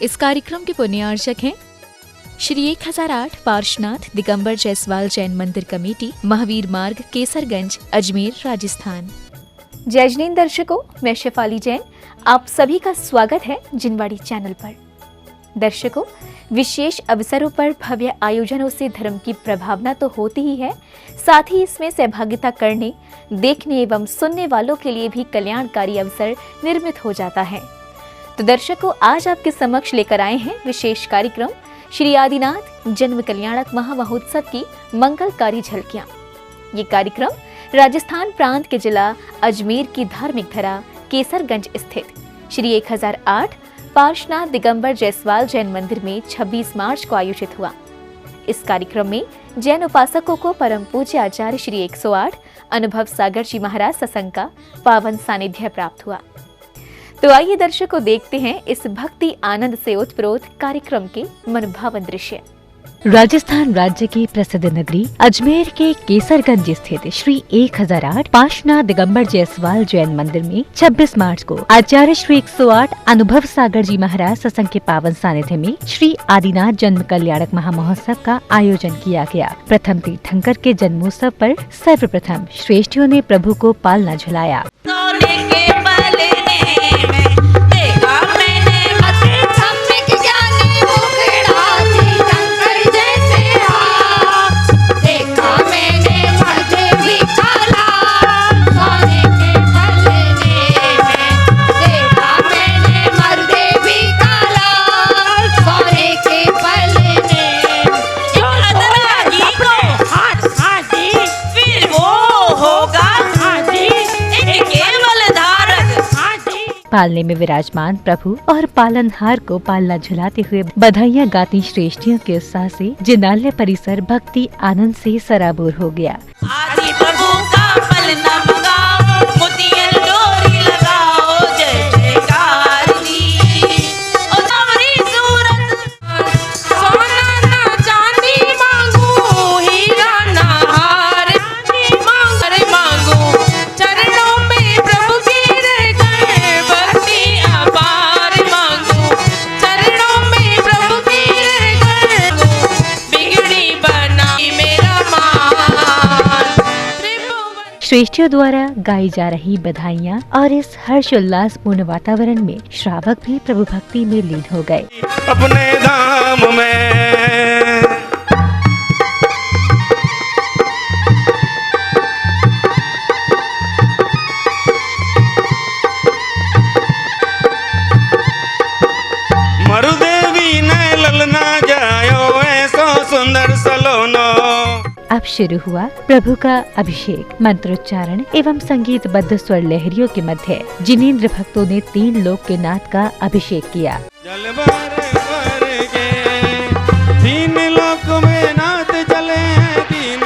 इस कार्यक्रम के पुण्यार्चक हैं श्री 1008 पार्श्वनाथ दिगंबर जायसवाल जैन मंदिर कमेटी, महावीर मार्ग, केसरगंज, अजमेर, राजस्थान। जय जिनेंद्र दर्शकों, मैं शेफाली जैन, आप सभी का स्वागत है जिनवाड़ी चैनल पर। दर्शकों, विशेष अवसरों पर भव्य आयोजनों से धर्म की प्रभावना तो होती ही है, साथ ही इसमें सहभागिता करने, देखने एवं सुनने वालों के लिए भी कल्याणकारी अवसर निर्मित हो जाता है। तो दर्शकों, आज आपके समक्ष लेकर आए हैं विशेष कार्यक्रम श्री आदिनाथ जन्म कल्याणक महामहोत्सव की मंगलकारी झलकियां। ये कार्यक्रम राजस्थान प्रांत के जिला अजमेर की धार्मिक धरा केसरगंज स्थित श्री 1008 पार्श्वनाथ दिगंबर जायसवाल जैन मंदिर में 26 मार्च को आयोजित हुआ। इस कार्यक्रम में जैन उपासकों को परम पूज्य आचार्य श्री 108 अनुभव सागर जी महाराज सत्संग का पावन सानिध्य प्राप्त हुआ। तो आइए दर्शकों, देखते हैं इस भक्ति आनंद से उत्प्रोत कार्यक्रम के मनभावन दृश्य। राजस्थान राज्य की प्रसिद्ध नगरी अजमेर के केसरगंज स्थित श्री 1008 पार्श्वनाथ दिगंबर जायसवाल जैन मंदिर में 26 मार्च को आचार्य श्री 108 अनुभव सागर जी महाराज सत्संग के पावन सानिध्य में श्री आदिनाथ जन्म कल्याणक महामहोत्सव का आयोजन किया गया। प्रथम तीर्थंकर के जन्मोत्सव पर सर्वप्रथम श्रेष्ठियों ने प्रभु को पालना झुलाया। पालने में विराजमान प्रभु और पालनहार को पालना झुलाते हुए बधाइयां गाती श्रेष्ठियों के उत्साह से जिनालय परिसर भक्ति आनंद से सराबोर हो गया। आदि प्रभु का पलना मंगाओ, मोतियन डोरी लगाओ, जय जयकार दी। ओ सावरी सूरत, सोना ना चांदी मांगू, हीरा ना हार मांगू, चरणों में प्रभु के रह गए भक्ति अपार मांगू, चरणों में प्रभु के रह गए बिगड़ी बनाई मेरा मान। श्रेष्ठियों द्वारा गाई जा रही बधाइयाँ और इस हर्षोल्लास पूर्ण वातावरण में श्रावक भी प्रभु भक्ति में लीन हो गए। अपने धाम में मरुदेवी ने ललना जायो ऐसो सुंदर सलोनो। अब शुरू हुआ प्रभु का अभिषेक। मंत्रोच्चारण एवं संगीतबद्ध स्वर लहरियों के मध्य जिनेंद्र भक्तों ने 3 लोक के नाथ का अभिषेक किया। जल भर भर के 3 लोक में नाथ चले हैं, 3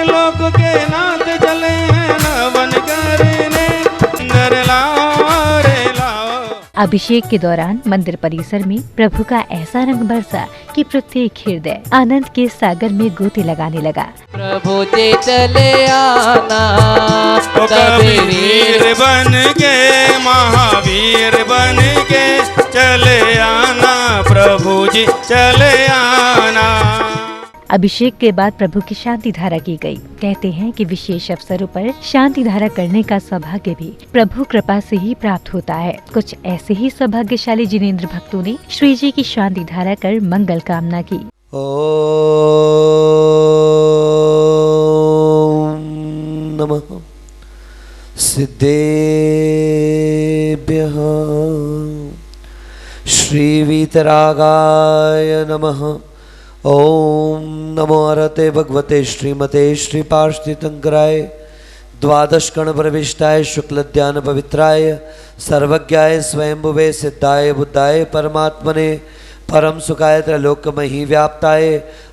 लोक के नाथ चले हैं, नवन करने नर लाओ रे लाओ। अभिषेक के दौरान मंदिर परिसर में प्रभु का ऐसा रंग बरसा कि प्रत्येक हृदय आनंद के सागर में गोते लगाने लगा। प्रभु जी चले आना, कबीर बन के महावीर बन के चले आना, प्रभु जी चले आना। अभिषेक के बाद प्रभु की शांति धारा की गई। कहते हैं कि विशेष अवसरों पर शांति धारा करने का सौभाग्य भी प्रभु कृपा से ही प्राप्त होता है। कुछ ऐसे ही सौभाग्यशाली जिनेंद्र भक्तों ने श्री जी की शांति धारा कर मंगल कामना की। ओम नमः सिद्धेभ्यः श्री वीतरागाय नमः। ओम नमो अरते भगवते श्रीमते श्री पार्श्वतीर्थंकराय द्वादश कण प्रविष्टाय शुक्लध्यान पवित्राय सर्वज्ञाय स्वयंभुवे सिद्धाय बुद्धाय परमात्मने परम सुखाय त्रैलोक्यमहि व्याप्ताय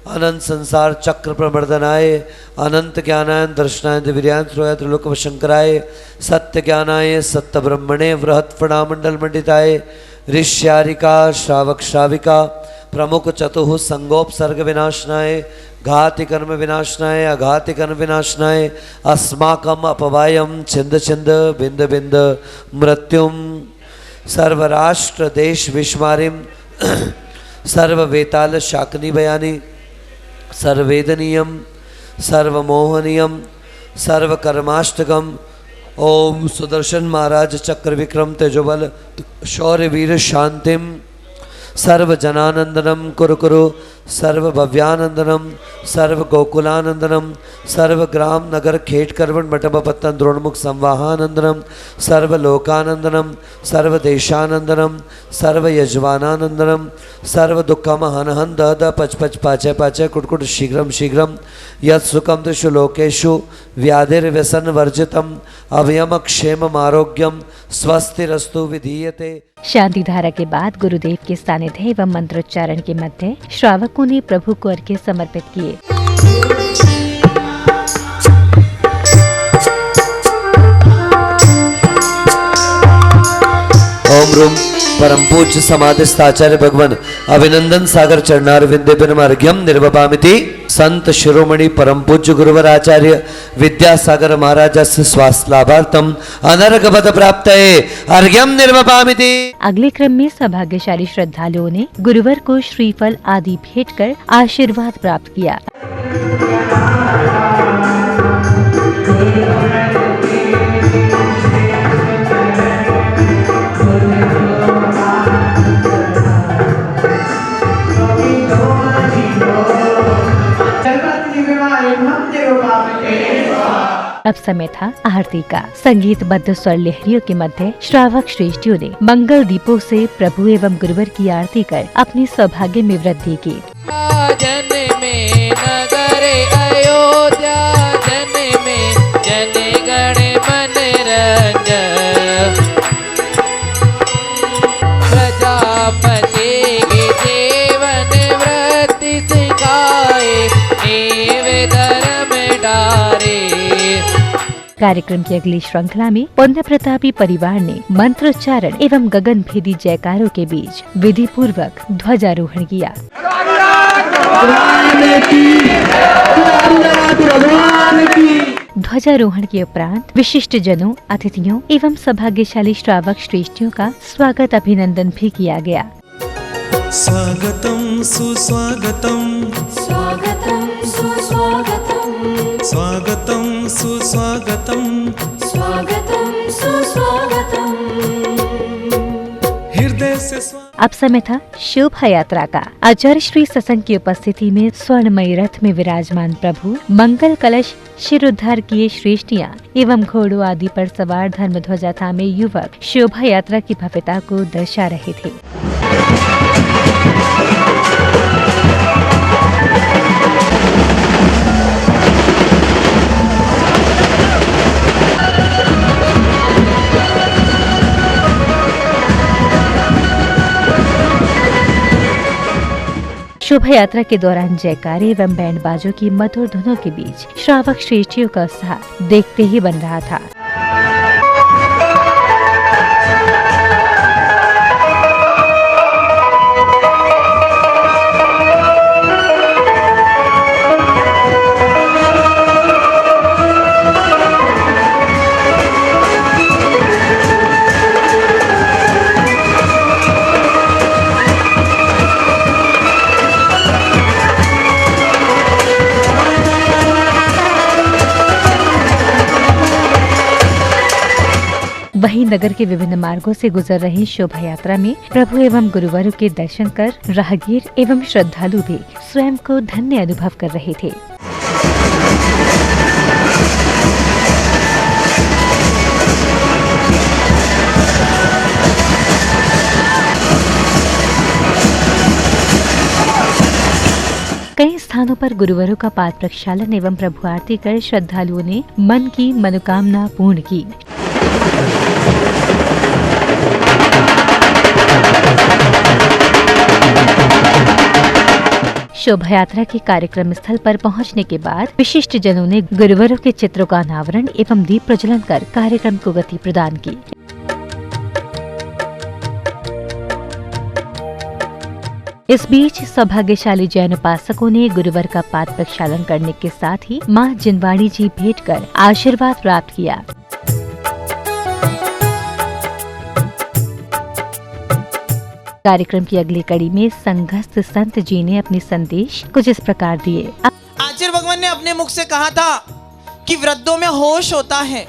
अनंत संसार चक्र प्रवर्धनाय अनंत ज्ञानाय दर्शनाय दिव्यान श्रोय त्रिलोकवशंकराय सत्य ज्ञानाय सत्य ब्रह्मणे बृहत् फणामंडल मंडिताय ऋष्यारिका श्रावक श्राविका प्रमुख चतुः संगोपसर्ग विनाशनाय घाति कर्म विनाशनाय अघाति कर्म विनाशनाय अस्माकम अपवायम छिंद छिंद बिंद बिंद मृत्युम सर्वराष्ट्र देश विस्मारिम सर्ववेताल शाकनी बयानी सर्ववेदनीयम सर्वमोहनीयम सर्वकर्माष्टकम। ओम सुदर्शन महाराज चक्र विक्रम तेजोबल शौर्य वीर शांतिम सर्वजनानंदनम कुरु कुरु सर्वभव्यानंदनम सर्वगोकुलानंदनम सर्वग्राम नगर खेट करवण मठपत्तन द्रोणमुख संवाहानंदनम सर्वलोकानंदनम सर्वदेशानंदनम सर्वयजमानानंदनम सर्वदुःखम हन हन द द पच पच पाचय पाचय कुटकुट शीघ्रम शीघ्रम यत् सुखम दिषु लोकेषु व्याधिर्व्यसन वर्जितम अभयम क्षेम आरोग्यम स्वस्तिरस्तु विधीयते। शांति धारा के बाद गुरुदेव के सानिध्य एवं मंत्रोच्चारण के मध्य श्रावकों ने प्रभु को अर्घ्य समर्पित किए। ओम रूम परम पूज्य समाधिस्थ आचार्य भगवान अभिनंदन सागर चरणार विंदे अर्घ्यम निर्वपामिति संत शिरोमणि परम पूज्य गुरुवर आचार्य विद्यासागर महाराज से स्वास्थ्य लाभार्थम अनर्घपद प्राप्त अर्घ्यम निर्वपामिति। अगले क्रम में सौभाग्यशाली श्रद्धालुओं ने गुरुवर को श्रीफल आदि भेंट कर आशीर्वाद प्राप्त किया। अब समय था आरती का। संगीतबद्ध स्वर लहरियों के मध्य श्रावक श्रेष्ठियों ने मंगल दीपों से प्रभु एवं गुरुवर की आरती कर अपने सौभाग्य में वृद्धि की। जन में नगरे अयोध्या जन में जन गण मन रंजन प्रजापति के जीवन वृत्ति सिखाए नेव धर्म डारे। कार्यक्रम की अगली श्रृंखला में पुण्य प्रतापी परिवार ने मंत्रोच्चारण एवं गगन भेदी जयकारों के बीच विधि पूर्वक ध्वजारोहण किया। ध्वजारोहण के उपरांत विशिष्ट जनों, अतिथियों एवं सौभाग्यशाली श्रावक श्रेष्ठियों का स्वागत अभिनंदन भी किया गया। स्वागतम सुस्वागतम स्वागतं सुस्वागतं स्वागतम सुस्वागतम स्वागतं सुस्वागतं। हृदय से अब समय था शोभा यात्रा का। आचार्य श्री सत्संग की उपस्थिति में स्वर्णमयी रथ में विराजमान प्रभु, मंगल कलश, शिरोद्धार किए श्रेष्ठियाँ एवं घोड़ों आदि पर सवार धर्म ध्वजा थामे युवक शोभा यात्रा की भव्यता को दर्शा रहे थे। शोभा यात्रा के दौरान जयकारे एवं बैंड बाजों की मधुर धुनों के बीच श्रावक श्रेष्ठियों का उत्साह देखते ही बन रहा था। वहीं नगर के विभिन्न मार्गों से गुजर रही शोभा यात्रा में प्रभु एवं गुरुवरों के दर्शन कर राहगीर एवं श्रद्धालु भी स्वयं को धन्य अनुभव कर रहे थे। कई स्थानों पर गुरुवरों का पाद प्रक्षालन एवं प्रभु आरती कर श्रद्धालुओं ने मन की मनोकामना पूर्ण की। शोभा यात्रा के कार्यक्रम स्थल पर पहुंचने के बाद विशिष्ट जनों ने गुरुवरों के चित्रों का अनावरण एवं दीप प्रज्वलन कर कार्यक्रम को गति प्रदान की। इस बीच सौभाग्यशाली जैन उपासकों ने गुरुवर का पाद प्रक्षालन करने के साथ ही मां जिनवाणी जी भेंट कर आशीर्वाद प्राप्त किया। कार्यक्रम की अगली कड़ी में संघस्थ संत जी ने अपने संदेश कुछ इस प्रकार दिए। आचार्य भगवान ने अपने मुख से कहा था कि वृद्धों में होश होता है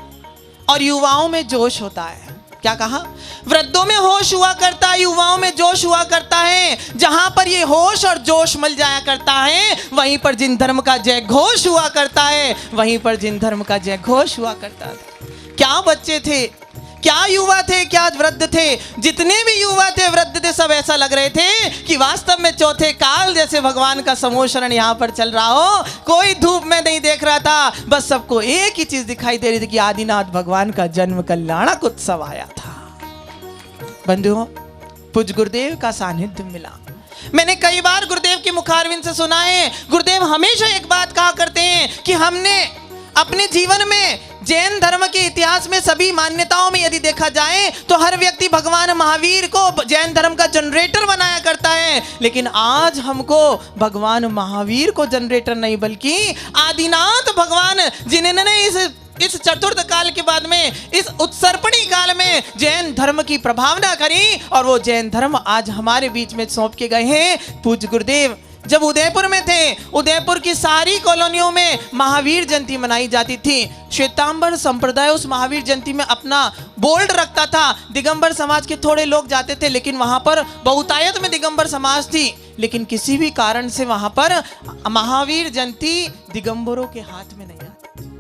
और युवाओं में जोश होता है। क्या कहा? वृद्धों में होश हुआ करता है, युवाओं में जोश हुआ करता है। जहां पर ये होश और जोश मिल जाया करता है, वहीं पर जिन धर्म का जय घोष हुआ करता है, वहीं पर जिन धर्म का जय घोष हुआ करता था। क्या बच्चे थे, क्या युवा थे, क्या वृद्ध थे, जितने भी युवा थे वृद्ध थे, सब ऐसा लग रहे थे कि वास्तव में चौथे काल जैसे भगवान का समोशरण यहाँ पर चल रहा हो। कोई धूप में नहीं देख रहा था, बस सबको एक ही चीज दिखाई दे रही थी कि आदिनाथ भगवान का जन्म कल्याणक उत्सव आया था। बंधुओं, पूज्य गुरुदेव का सानिध्य मिला। मैंने कई बार गुरुदेव की मुखारविंद से सुना है, गुरुदेव हमेशा एक बात कहा करते हैं कि हमने अपने जीवन में जैन धर्म के इतिहास में सभी मान्यताओं में यदि देखा जाए तो हर व्यक्ति भगवान महावीर को जैन धर्म का जनरेटर बनाया करता है, लेकिन आज हमको भगवान महावीर को जनरेटर नहीं बल्कि आदिनाथ भगवान जिन्होंने इस चतुर्थ काल के बाद में इस उत्सर्पणी काल में जैन धर्म की प्रभावना करी और वो जैन धर्म आज हमारे बीच में सौंप के गए हैं। पूज्य गुरुदेव जब उदयपुर में थे, उदयपुर की सारी कॉलोनियों में महावीर जयंती मनाई जाती थी। श्वेतांबर संप्रदाय उस महावीर जयंती में अपना बोल्ड रखता था। दिगंबर समाज के थोड़े लोग जाते थे, लेकिन वहां पर बहुतायत में दिगंबर समाज थी, लेकिन किसी भी कारण से वहां पर महावीर जयंती दिगंबरों के हाथ में नहीं आती।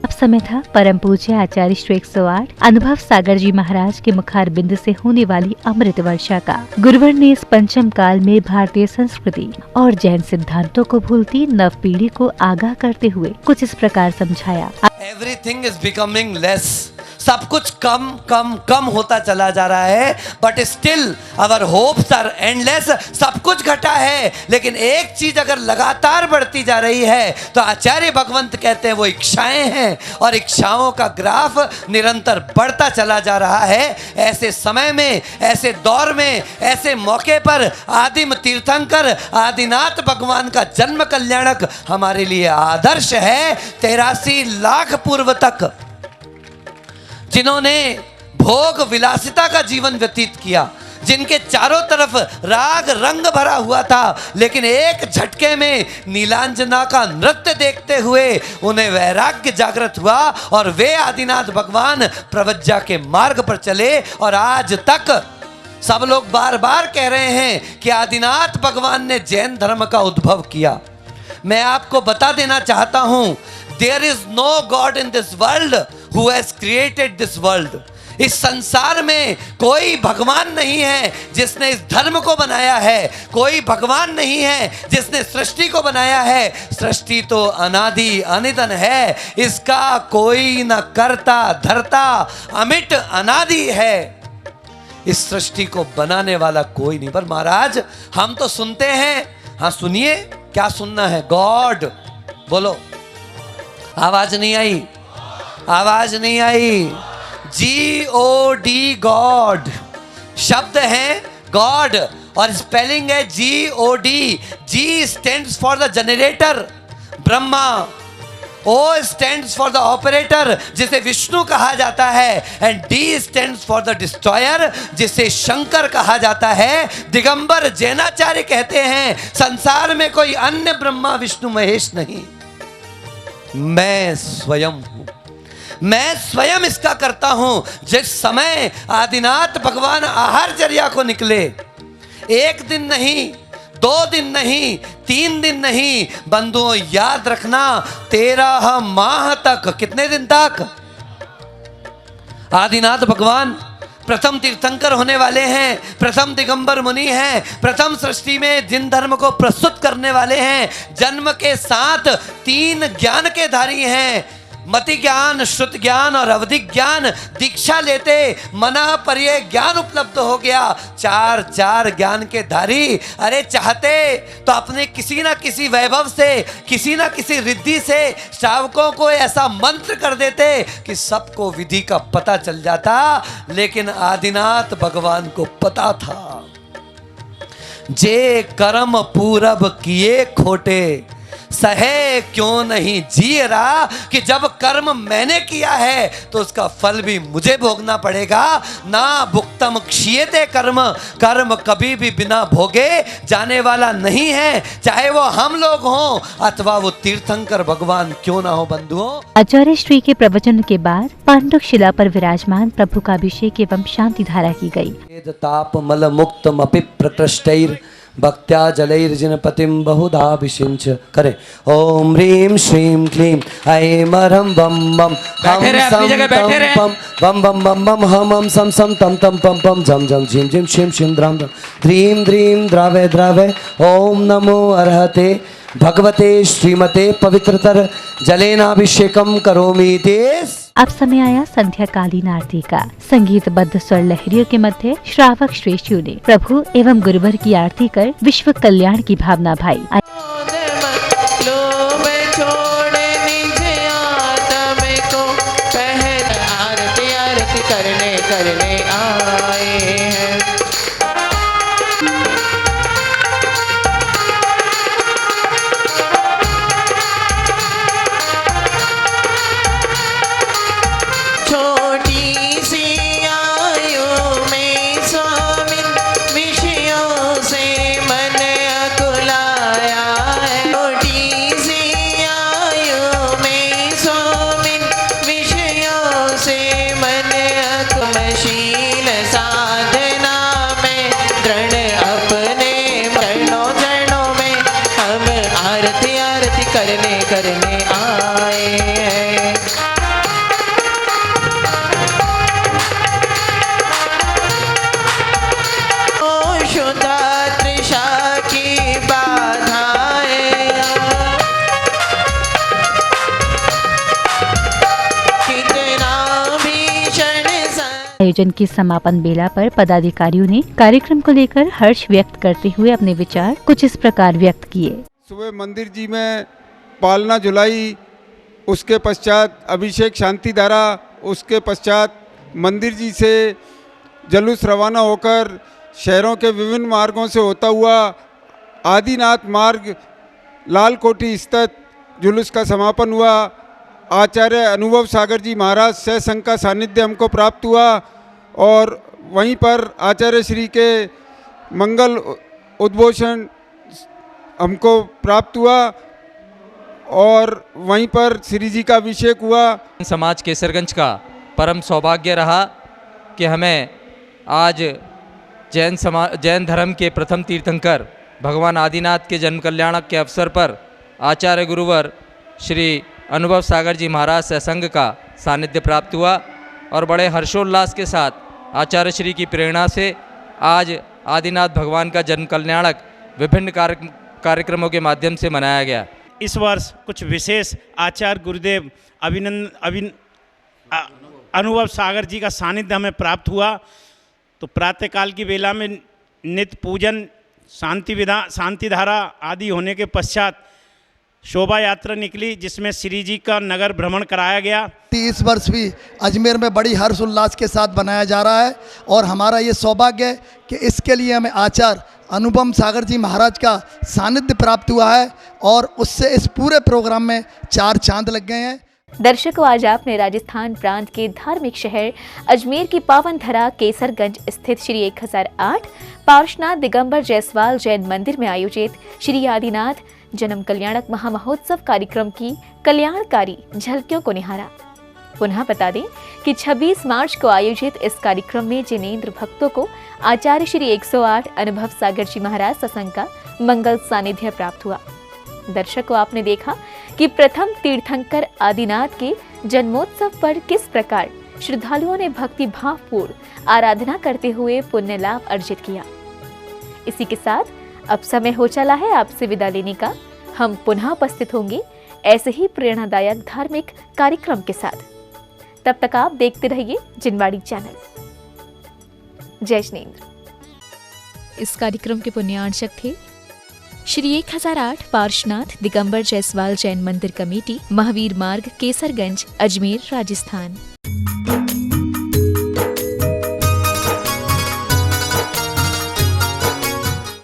अब समय था परम पूज्य आचार्य श्री 108 अनुभव सागर जी महाराज के मुखार बिंद से होने वाली अमृत वर्षा का। गुरुवर ने इस पंचम काल में भारतीय संस्कृति और जैन सिद्धांतों को भूलती नव पीढ़ी को आगाह करते हुए कुछ इस प्रकार समझाया। एवरीथिंग इज बिकमिंग लेस, सब कुछ कम कम कम होता चला जा रहा है, but still our hopes are endless. सब कुछ घटा है, लेकिन एक चीज अगर लगातार बढ़ती जा रही है तो आचार्य भगवंत कहते हैं वो इच्छाएं हैं, और इच्छाओं का ग्राफ निरंतर बढ़ता चला जा रहा है। ऐसे समय में, ऐसे दौर में, ऐसे मौके पर आदिम तीर्थंकर आदिनाथ भगवान का जन्म कल्याणक हमारे लिए आदर्श है। 83 लाख पूर्व तक जिन्होंने भोग विलासिता का जीवन व्यतीत किया, जिनके चारों तरफ राग रंग भरा हुआ था, लेकिन एक झटके में नीलांजना का नृत्य देखते हुए उन्हें वैराग्य जागृत हुआ और वे आदिनाथ भगवान प्रवज्जा के मार्ग पर चले। और आज तक सब लोग बार बार कह रहे हैं कि आदिनाथ भगवान ने जैन धर्म का उद्भव किया। मैं आपको बता देना चाहता हूं, there is no God in this world who has created this world. इस संसार में कोई भगवान नहीं है जिसने इस धर्म को बनाया है, कोई भगवान नहीं है जिसने सृष्टि को बनाया है। सृष्टि तो अनादि अनिधन है, इसका कोई न करता धरता, अमिट अनादि है। इस सृष्टि को बनाने वाला कोई नहीं। पर महाराज हम तो सुनते हैं, हाँ सुनिए, क्या सुनना है? गॉड बोलो। आवाज नहीं आई, आवाज नहीं आई। GOD गॉड शब्द है गॉड और स्पेलिंग है GOD। G stands for the generator Brahma, O stands for the operator जिसे विष्णु कहा जाता है, and D stands for the destroyer जिसे शंकर कहा जाता है। दिगंबर जैनाचार्य कहते हैं संसार में कोई अन्य ब्रह्मा विष्णु महेश नहीं, मैं स्वयं हूं, मैं स्वयं इसका करता हूं। जिस समय आदिनाथ भगवान आहारचर्या को निकले, एक दिन नहीं, 2 दिन नहीं, 3 दिन नहीं, बंधुओं याद रखना 13 माह तक, कितने दिन तक आदिनाथ भगवान प्रथम तीर्थंकर होने वाले हैं, प्रथम दिगंबर मुनि हैं, प्रथम सृष्टि में जिन धर्म को प्रस्तुत करने वाले हैं, जन्म के साथ 3 ज्ञान के धारी हैं, मति ज्ञान, श्रुत ज्ञान और अवधि ज्ञान। दीक्षा लेते मना पर्य ज्ञान उपलब्ध हो गया, 4 ज्ञान के धारी। अरे चाहते तो अपने किसी ना किसी वैभव से, किसी ना किसी रिद्धि से श्रावकों को ऐसा मंत्र कर देते कि सबको विधि का पता चल जाता, लेकिन आदिनाथ भगवान को पता था। जे कर्म पूरब किए खोटे, सहे क्यों नहीं जी रहा कि जब कर्म मैंने किया है तो उसका फल भी मुझे भोगना पड़ेगा। ना भुक्तम क्षीयते कर्म, कर्म कभी भी बिना भोगे जाने वाला नहीं है, चाहे वो हम लोग हों अथवा वो तीर्थंकर भगवान क्यों ना हो बंधुओं। आचार्य श्री के प्रवचन के बाद पांडुक शिला पर विराजमान प्रभु का अभिषेक एवं शांति धारा की गई। ताप मल मुक्तम अपि प्रकृष्टैर भक्त्या जलैर्जिनपतिं बहुधा विषिंच करें। ओम ह्रीं श्रीं क्लीं ऐं मरं बम बम बैठे रहे, अपनी जगह बैठे रहे। बम बम बम बम हम सम सम तम तम पम पम झम झम झिम झिम शिम शिम द्राम द्राम ध्रीं द्रीं द्रावे द्रावे। ओम नमो अर्हते भगवते श्रीमते पवित्रतर जलेनाभिषेकम करोमि तेज। अब समय आया संध्याकालीन आरती का। संगीतबद्ध स्वर लहरियों के मध्य श्रावक श्रेष्ठियों ने प्रभु एवं गुरुवर की आरती कर विश्व कल्याण की भावना भाई। लोभ छोड़ निज आत्म को पहल आरती आरती करने करने आए हैं। छोटी सी आयु में स्वामी विषयों से मन अकुलाया है। छोटी सी आयु में स्वामी विषयों से मन अकुमशील साधना में दृढ़ अपने चरणों चरणों में हम आरती आरती करने करने आए हैं। शुद्धा तृषा की बाधाएं कितना भीषण आयोजन की समापन बेला पर पदाधिकारियों ने कार्यक्रम को लेकर हर्ष व्यक्त करते हुए अपने विचार कुछ इस प्रकार व्यक्त किए। सुबह मंदिर जी में पालना जुलाई, उसके पश्चात अभिषेक शांति धारा, उसके पश्चात मंदिर जी से जुलूस रवाना होकर शहरों के विभिन्न मार्गों से होता हुआ आदिनाथ मार्ग लाल कोठी स्थित जुलूस का समापन हुआ। आचार्य अनुभव सागर जी महाराज सह संघ का सानिध्य हमको प्राप्त हुआ और वहीं पर आचार्य श्री के मंगल उद्घोषण हमको प्राप्त हुआ और वहीं पर श्री जी का अभिषेक हुआ। समाज केसरगंज का परम सौभाग्य रहा कि हमें आज जैन धर्म के प्रथम तीर्थंकर भगवान आदिनाथ के जन्म कल्याणक के अवसर पर आचार्य गुरुवर श्री अनुभव सागर जी महाराज सत्संग का सानिध्य प्राप्त हुआ और बड़े हर्षोल्लास के साथ आचार्य श्री की प्रेरणा से आज आदिनाथ भगवान का जन्म कल्याणक विभिन्न कार्यक्रमों के माध्यम से मनाया गया। इस वर्ष कुछ विशेष आचार्य गुरुदेव अनुभव सागर जी का सानिध्य हमें प्राप्त हुआ। तो प्रातःकाल की वेला में नित्य पूजन शांति धारा आदि होने के पश्चात शोभा यात्रा निकली जिसमें श्री जी का नगर भ्रमण कराया गया। इस वर्ष भी अजमेर में बड़ी हर्ष उल्लास के साथ बनाया जा रहा है और हमारा ये सौभाग्य है कि इसके लिए हमें आचार्य अनुपम सागर जी महाराज का सानिध्य प्राप्त हुआ है और उससे इस पूरे प्रोग्राम में 4 चांद लग गए हैं। दर्शकों, आज आपने राजस्थान प्रांत के धार्मिक शहर अजमेर की पावन धरा केसरगंज स्थित श्री 1008 पार्श्वनाथ दिगंबर जायसवाल जैन मंदिर में आयोजित श्री आदिनाथ जन्म कल्याणक महामहोत्सव कार्यक्रम की कल्याणकारी झलकियों को निहारा। पुनः बता दें कि 26 मार्च को आयोजित इस कार्यक्रम में जिनेंद्र भक्तों को आचार्य श्री 108 अनुभव सागर जी महाराज सत्संग का मंगल सानिध्य प्राप्त हुआ। दर्शकों, आपने देखा कि प्रथम तीर्थंकर आदिनाथ के जन्मोत्सव पर किस प्रकार श्रद्धालुओं ने भक्ति भावपूर्ण आराधना करते हुए पुण्य लाभ अर्जित किया। इसी के साथ अब समय हो चला है आपसे विदा लेने का। हम पुनः उपस्थित होंगे ऐसे ही प्रेरणादायक धार्मिक कार्यक्रम के साथ। तब तक आप देखते रहिए जिनवाड़ी चैनल। जय जिनेंद्र। इस कार्यक्रम के पुण्यार्चक थे श्री 1008 पार्श्वनाथ दिगंबर जायसवाल जैन मंदिर कमेटी, महावीर मार्ग, केसरगंज, अजमेर, राजस्थान।